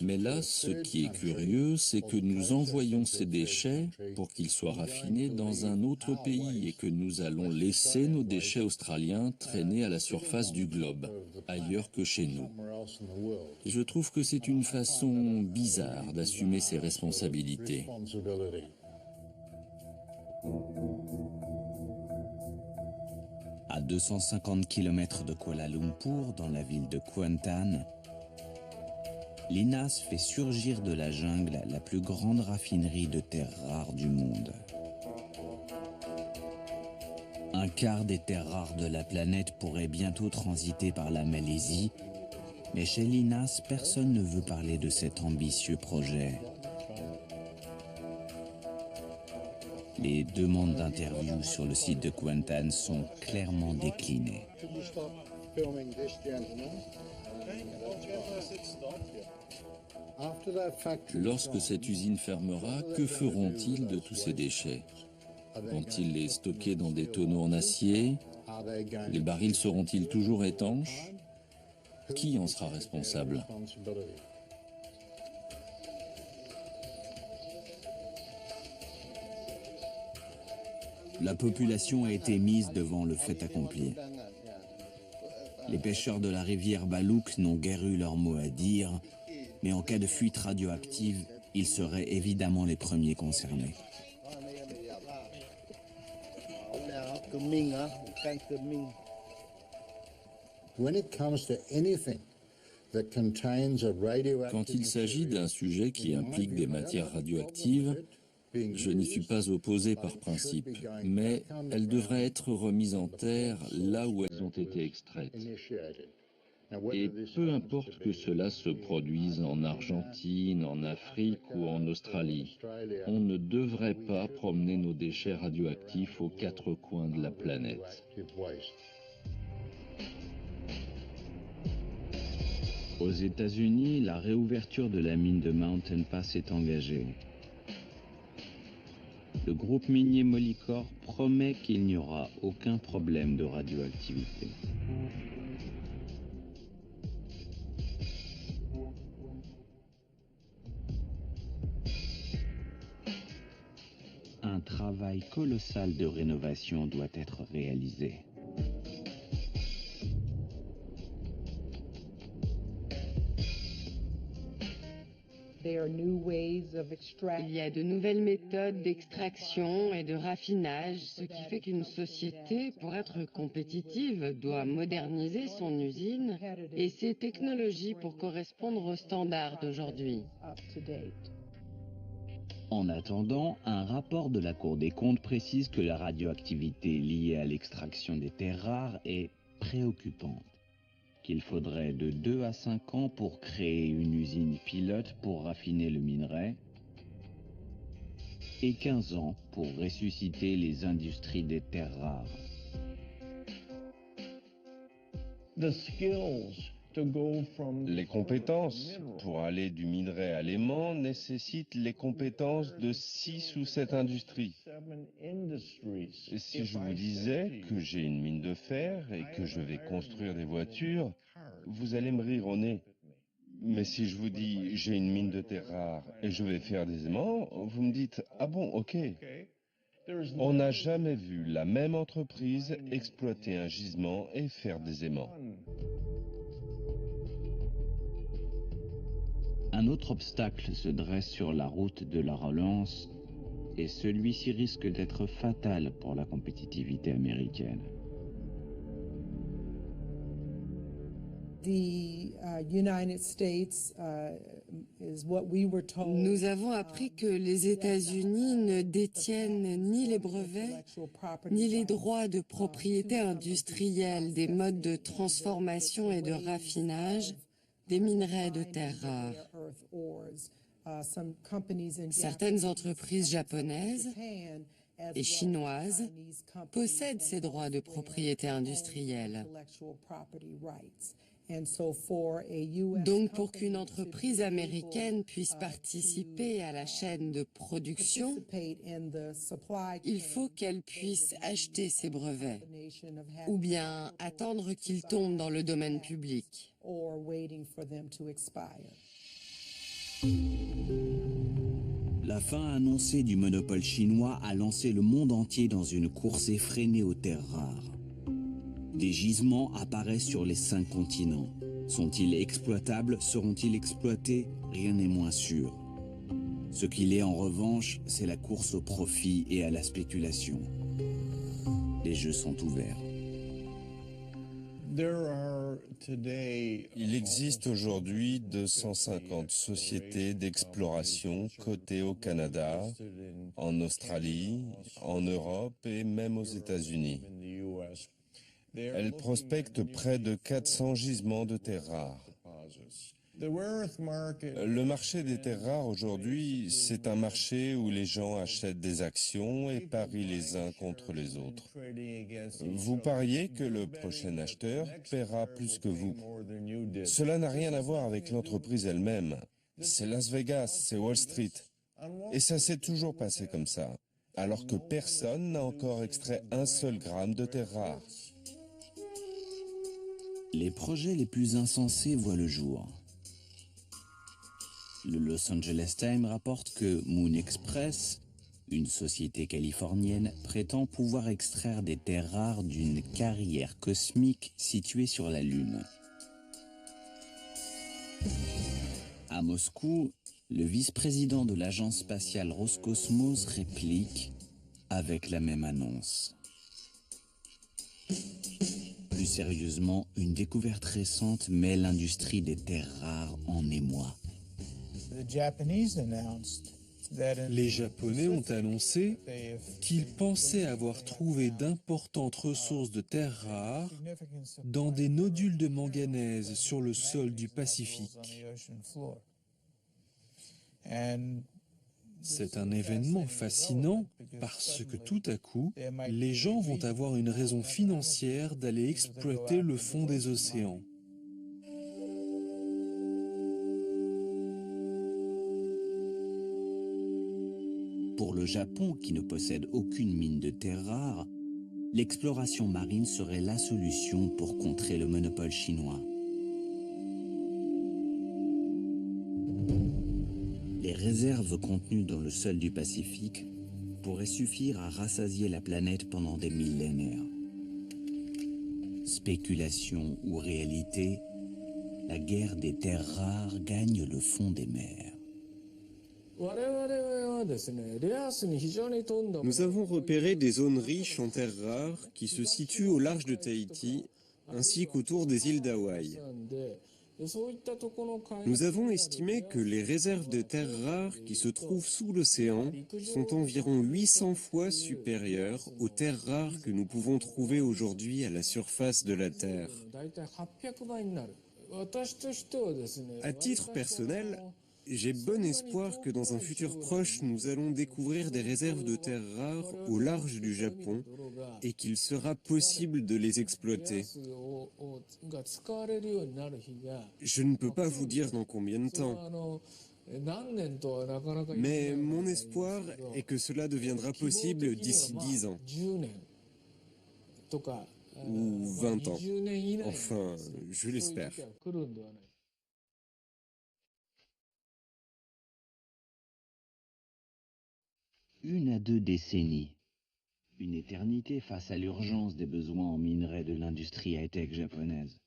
Mais là, ce qui est curieux, c'est que nous envoyons ces déchets pour qu'ils soient raffinés dans un autre pays et que nous allons laisser nos déchets australiens traîner à la surface du globe, ailleurs que chez nous. Je trouve que c'est une façon bizarre d'assumer ses responsabilités. À 250 km de Kuala Lumpur, dans la ville de Kuantan, l'INAS fait surgir de la jungle la plus grande raffinerie de terres rares du monde. Un quart des terres rares de la planète pourrait bientôt transiter par la Malaisie, mais chez l'INAS, personne ne veut parler de cet ambitieux projet. Les demandes d'interview sur le site de Kuantan sont clairement déclinées. Lorsque cette usine fermera, que feront-ils de tous ces déchets? Vont-ils les stocker dans des tonneaux en acier? Les barils seront-ils toujours étanches? Qui en sera responsable? La population a été mise devant le fait accompli. Les pêcheurs de la rivière Balouk n'ont guère eu leur mot à dire, mais en cas de fuite radioactive, ils seraient évidemment les premiers concernés. Quand il s'agit d'un sujet qui implique des matières radioactives, je n'y suis pas opposé par principe, mais elles devraient être remises en terre là où elles ont été extraites. Et peu importe que cela se produise en Argentine, en Afrique ou en Australie, on ne devrait pas promener nos déchets radioactifs aux quatre coins de la planète. Aux États-Unis, la réouverture de la mine de Mountain Pass est engagée. Le groupe minier Molycorp promet qu'il n'y aura aucun problème de radioactivité. Un travail colossal de rénovation doit être réalisé. Il y a de nouvelles méthodes d'extraction et de raffinage, ce qui fait qu'une société, pour être compétitive, doit moderniser son usine et ses technologies pour correspondre aux standards d'aujourd'hui. En attendant, un rapport de la Cour des comptes précise que la radioactivité liée à l'extraction des terres rares est préoccupante, qu'il faudrait de 2 à 5 ans pour créer une usine pilote pour raffiner le minerai et 15 ans pour ressusciter les industries des terres rares. Les compétences pour aller du minerai à l'aimant nécessitent les compétences de 6 ou 7 industries. Et si je vous disais que j'ai une mine de fer et que je vais construire des voitures, vous allez me rire au nez. Mais si je vous dis j'ai une mine de terres rares et je vais faire des aimants, vous me dites ah bon, ok. On n'a jamais vu la même entreprise exploiter un gisement et faire des aimants. Un autre obstacle se dresse sur la route de la relance et celui-ci risque d'être fatal pour la compétitivité américaine. Nous avons appris que les États-Unis ne détiennent ni les brevets, ni les droits de propriété industrielle des modes de transformation et de raffinage des minerais de terres rares. Certaines entreprises japonaises et chinoises possèdent ces droits de propriété industrielle. Donc, pour qu'une entreprise américaine puisse participer à la chaîne de production, il faut qu'elle puisse acheter ces brevets ou bien attendre qu'ils tombent dans le domaine public. La fin annoncée du monopole chinois a lancé le monde entier dans une course effrénée aux terres rares. Des gisements apparaissent sur les 5 continents. Sont-ils exploitables? Seront-ils exploités? Rien n'est moins sûr. Ce qu'il est en revanche, c'est la course au profit et à la spéculation. Les jeux sont ouverts. Il existe aujourd'hui 250 sociétés d'exploration cotées au Canada, en Australie, en Europe et même aux États-Unis. Elles prospectent près de 400 gisements de terres rares. Le marché des terres rares aujourd'hui, c'est un marché où les gens achètent des actions et parient les uns contre les autres. Vous pariez que le prochain acheteur paiera plus que vous. Cela n'a rien à voir avec l'entreprise elle-même. C'est Las Vegas, c'est Wall Street. Et ça s'est toujours passé comme ça, alors que personne n'a encore extrait un seul gramme de terres rares. Les projets les plus insensés voient le jour. Le Los Angeles Times rapporte que Moon Express, une société californienne, prétend pouvoir extraire des terres rares d'une carrière cosmique située sur la Lune. À Moscou, le vice-président de l'agence spatiale Roscosmos réplique avec la même annonce. Plus sérieusement, une découverte récente met l'industrie des terres rares en émoi. Les Japonais ont annoncé qu'ils pensaient avoir trouvé d'importantes ressources de terres rares dans des nodules de manganèse sur le sol du Pacifique. C'est un événement fascinant parce que tout à coup, les gens vont avoir une raison financière d'aller exploiter le fond des océans. Pour le Japon, qui ne possède aucune mine de terres rares, l'exploration marine serait la solution pour contrer le monopole chinois. Les réserves contenues dans le sol du Pacifique pourraient suffire à rassasier la planète pendant des millénaires. Spéculation ou réalité, la guerre des terres rares gagne le fond des mers. Nous avons repéré des zones riches en terres rares qui se situent au large de Tahiti, ainsi qu'autour des îles d'Hawaï. Nous avons estimé que les réserves de terres rares qui se trouvent sous l'océan sont environ 800 fois supérieures aux terres rares que nous pouvons trouver aujourd'hui à la surface de la Terre. À titre personnel, j'ai bon espoir que dans un futur proche, nous allons découvrir des réserves de terres rares au large du Japon et qu'il sera possible de les exploiter. Je ne peux pas vous dire dans combien de temps, mais mon espoir est que cela deviendra possible d'ici 10 ans. Ou 20 ans. Enfin, je l'espère. Une à 2 décennies. Une éternité face à l'urgence des besoins en minerais de l'industrie high-tech japonaise.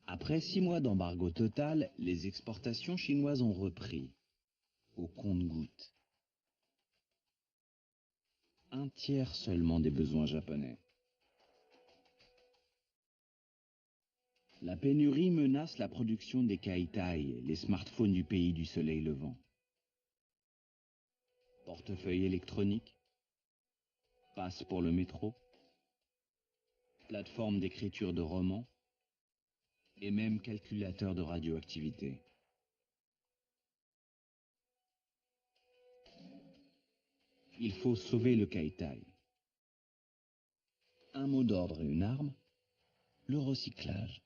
Après 6 mois d'embargo total, les exportations chinoises ont repris, au compte-gouttes. Un tiers seulement des besoins japonais. La pénurie menace la production des Kaitai, les smartphones du pays du soleil levant. Portefeuille électronique, passe pour le métro, plateforme d'écriture de romans et même calculateur de radioactivité. Il faut sauver le Kaitai. Un mot d'ordre et une arme, le recyclage.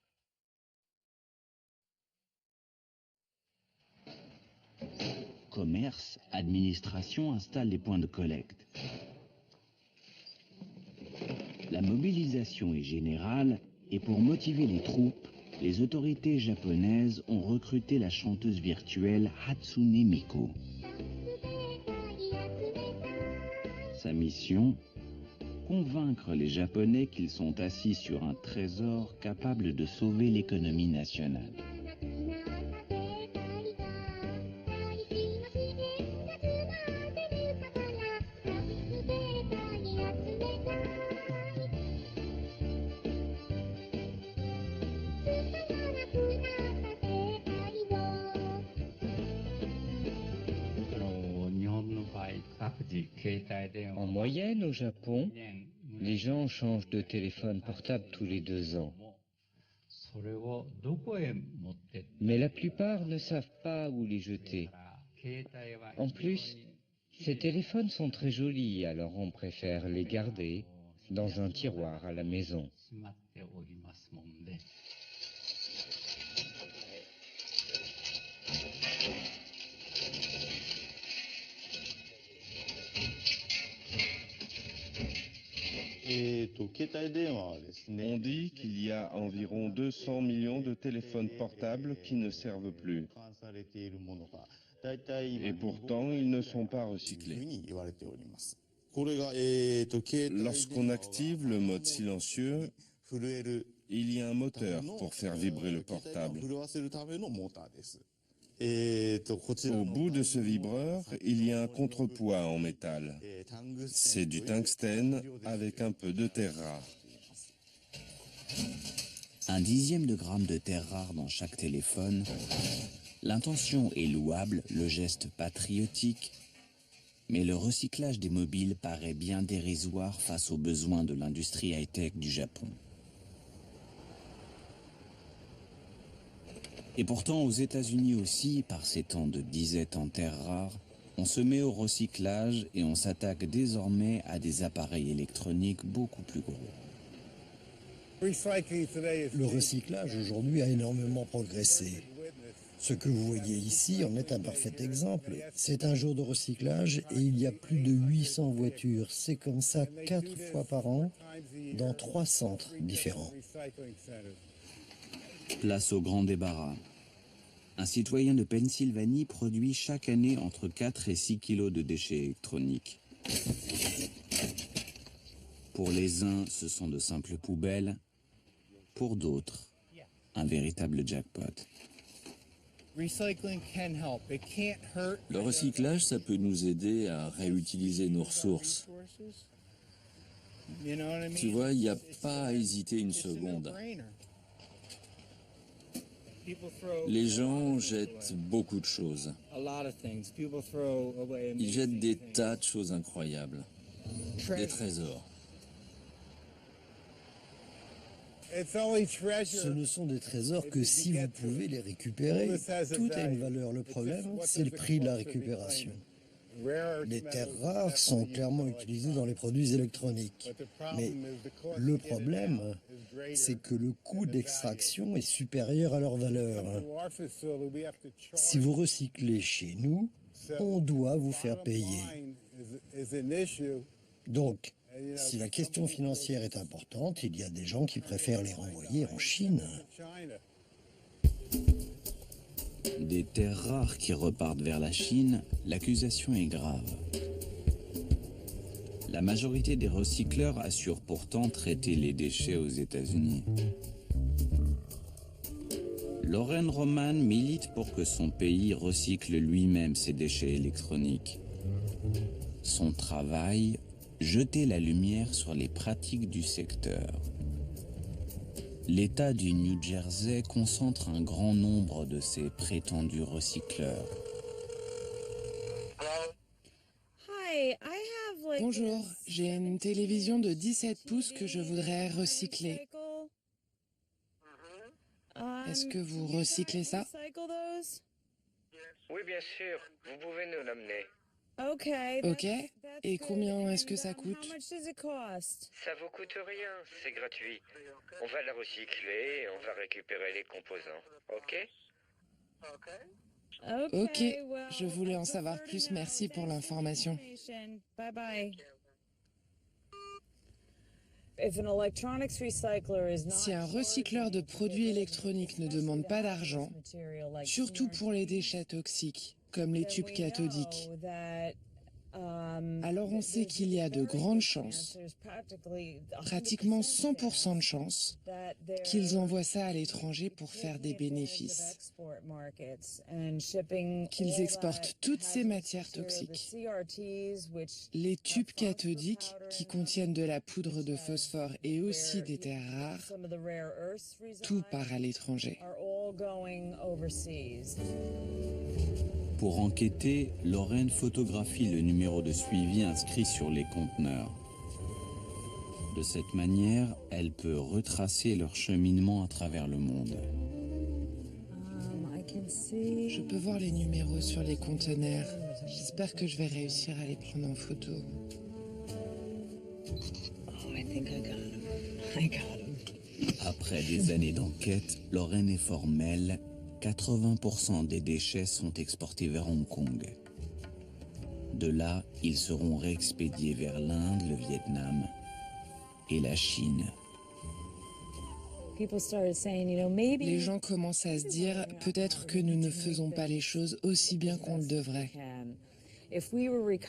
Commerce, administration installent des points de collecte. La mobilisation est générale Et pour motiver les troupes, les autorités japonaises ont recruté la chanteuse virtuelle Hatsune Miku. Sa mission, convaincre les Japonais qu'ils sont assis sur un trésor capable de sauver l'économie nationale. En moyenne, au Japon, les gens changent de téléphone portable tous les 2 ans. Mais la plupart ne savent pas où les jeter. En plus, ces téléphones sont très jolis, alors on préfère les garder dans un tiroir à la maison. On dit qu'il y a environ 200 millions de téléphones portables qui ne servent plus. Et pourtant, ils ne sont pas recyclés. Lorsqu'on active le mode silencieux, il y a un moteur pour faire vibrer le portable. Au bout de ce vibreur, il y a un contrepoids en métal. C'est du tungstène avec un peu de terre rare. 1/10 de gramme de terre rare dans chaque téléphone. L'intention est louable, le geste patriotique, mais le recyclage des mobiles paraît bien dérisoire face aux besoins de l'industrie high-tech du Japon. Et pourtant, aux États-Unis aussi, par ces temps de disette en terre rare, on se met au recyclage et on s'attaque désormais à des appareils électroniques beaucoup plus gros. Le recyclage aujourd'hui a énormément progressé. Ce que vous voyez ici en est un parfait exemple. C'est un jour de recyclage et il y a plus de 800 voitures. C'est comme ça 4 fois par an dans 3 centres différents. Place au grand débarras. Un citoyen de Pennsylvanie produit chaque année entre 4 et 6 kilos de déchets électroniques. Pour les uns, ce sont de simples poubelles. Pour d'autres, un véritable jackpot. Le recyclage, ça peut nous aider à réutiliser nos ressources. Tu vois, il n'y a pas à hésiter une seconde. Les gens jettent beaucoup de choses. Ils jettent des tas de choses incroyables. Des trésors. Ce ne sont des trésors que si vous pouvez les récupérer. Tout a une valeur. Le problème, c'est le prix de la récupération. Les terres rares sont clairement utilisées dans les produits électroniques. Mais le problème, c'est que le coût d'extraction est supérieur à leur valeur. Si vous recyclez chez nous, on doit vous faire payer. Donc, si la question financière est importante, il y a des gens qui préfèrent les renvoyer en Chine. Des terres rares qui repartent vers la Chine, l'accusation est grave. La majorité des recycleurs assurent pourtant traiter les déchets aux États-Unis. Lauren Roman milite pour que son pays recycle lui-même ses déchets électroniques. Son travail, jeter la lumière sur les pratiques du secteur. L'État du New Jersey concentre un grand nombre de ces prétendus recycleurs. Bonjour, j'ai une télévision de 17 pouces que je voudrais recycler. Est-ce que vous recyclez ça? Oui, bien sûr. Vous pouvez nous l'amener. Ok. Et combien est-ce que ça coûte? Ça vous coûte rien, c'est gratuit. On va la recycler et on va récupérer les composants. Ok? Ok, je voulais en savoir plus. Merci pour l'information. Si un recycleur de produits électroniques ne demande pas d'argent, surtout pour les déchets toxiques, comme les tubes cathodiques, alors on sait qu'il y a de grandes chances, pratiquement 100% de chances, qu'ils envoient ça à l'étranger pour faire des bénéfices, qu'ils exportent toutes ces matières toxiques. Les tubes cathodiques, qui contiennent de la poudre de phosphore et aussi des terres rares, tout part à l'étranger. Pour enquêter, Lorraine photographie le numéro de suivi inscrit sur les conteneurs. De cette manière, elle peut retracer leur cheminement à travers le monde. Je peux voir les numéros sur les conteneurs. J'espère que je vais réussir à les prendre en photo. Après des années d'enquête, Lorraine est formelle. 80% des déchets sont exportés vers Hong Kong. De là, ils seront réexpédiés vers l'Inde, le Vietnam et la Chine. Les gens commencent à se dire, peut-être que nous ne faisons pas les choses aussi bien qu'on le devrait.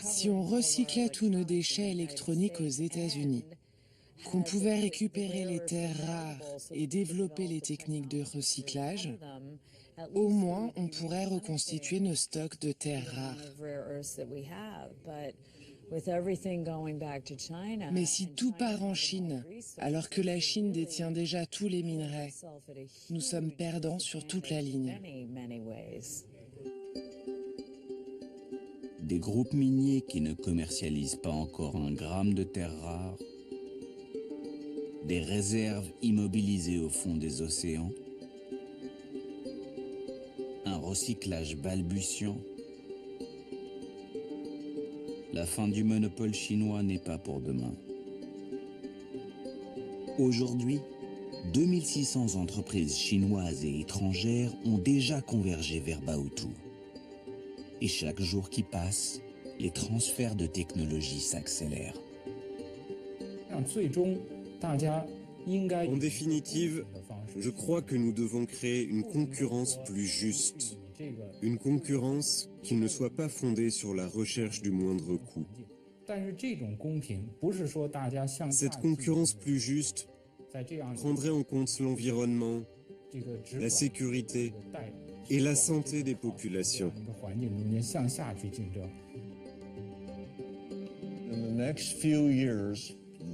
Si on recyclait tous nos déchets électroniques aux États-Unis, qu'on pouvait récupérer les terres rares et développer les techniques de recyclage, au moins on pourrait reconstituer nos stocks de terres rares. Mais si tout part en Chine, alors que la Chine détient déjà tous les minerais, nous sommes perdants sur toute la ligne. Des groupes miniers qui ne commercialisent pas encore un gramme de terres rares, des réserves immobilisées au fond des océans, un recyclage balbutiant. La fin du monopole chinois n'est pas pour demain. Aujourd'hui, 2600 entreprises chinoises et étrangères ont déjà convergé vers Baotou. Et chaque jour qui passe, les transferts de technologie s'accélèrent. En définitive, je crois que nous devons créer une concurrence plus juste. Une concurrence qui ne soit pas fondée sur la recherche du moindre coût. Cette concurrence plus juste prendrait en compte l'environnement, la sécurité et la santé des populations.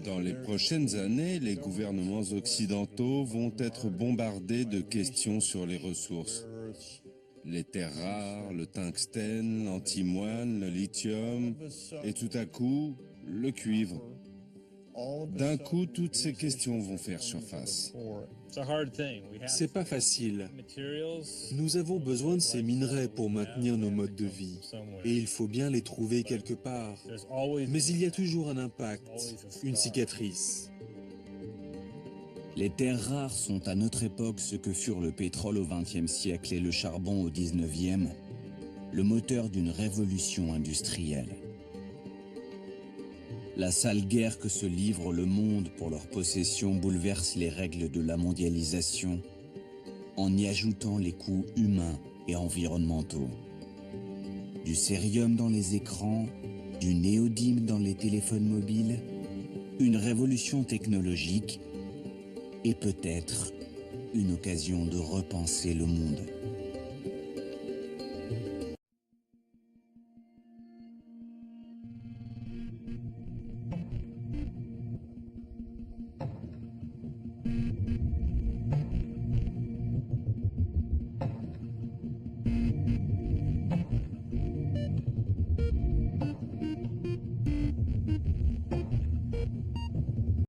Dans les prochaines années, les gouvernements occidentaux vont être bombardés de questions sur les ressources. Les terres rares, le tungstène, l'antimoine, le lithium, et tout à coup, le cuivre. D'un coup, toutes ces questions vont faire surface. C'est pas facile. Nous avons besoin de ces minerais pour maintenir nos modes de vie. Et il faut bien les trouver quelque part. Mais il y a toujours un impact, une cicatrice. Les terres rares sont à notre époque ce que furent le pétrole au XXe siècle et le charbon au XIXe, le moteur d'une révolution industrielle. La sale guerre que se livre le monde pour leur possession bouleverse les règles de la mondialisation en y ajoutant les coûts humains et environnementaux. Du cérium dans les écrans, du néodyme dans les téléphones mobiles, une révolution technologique et peut-être une occasion de repenser le monde.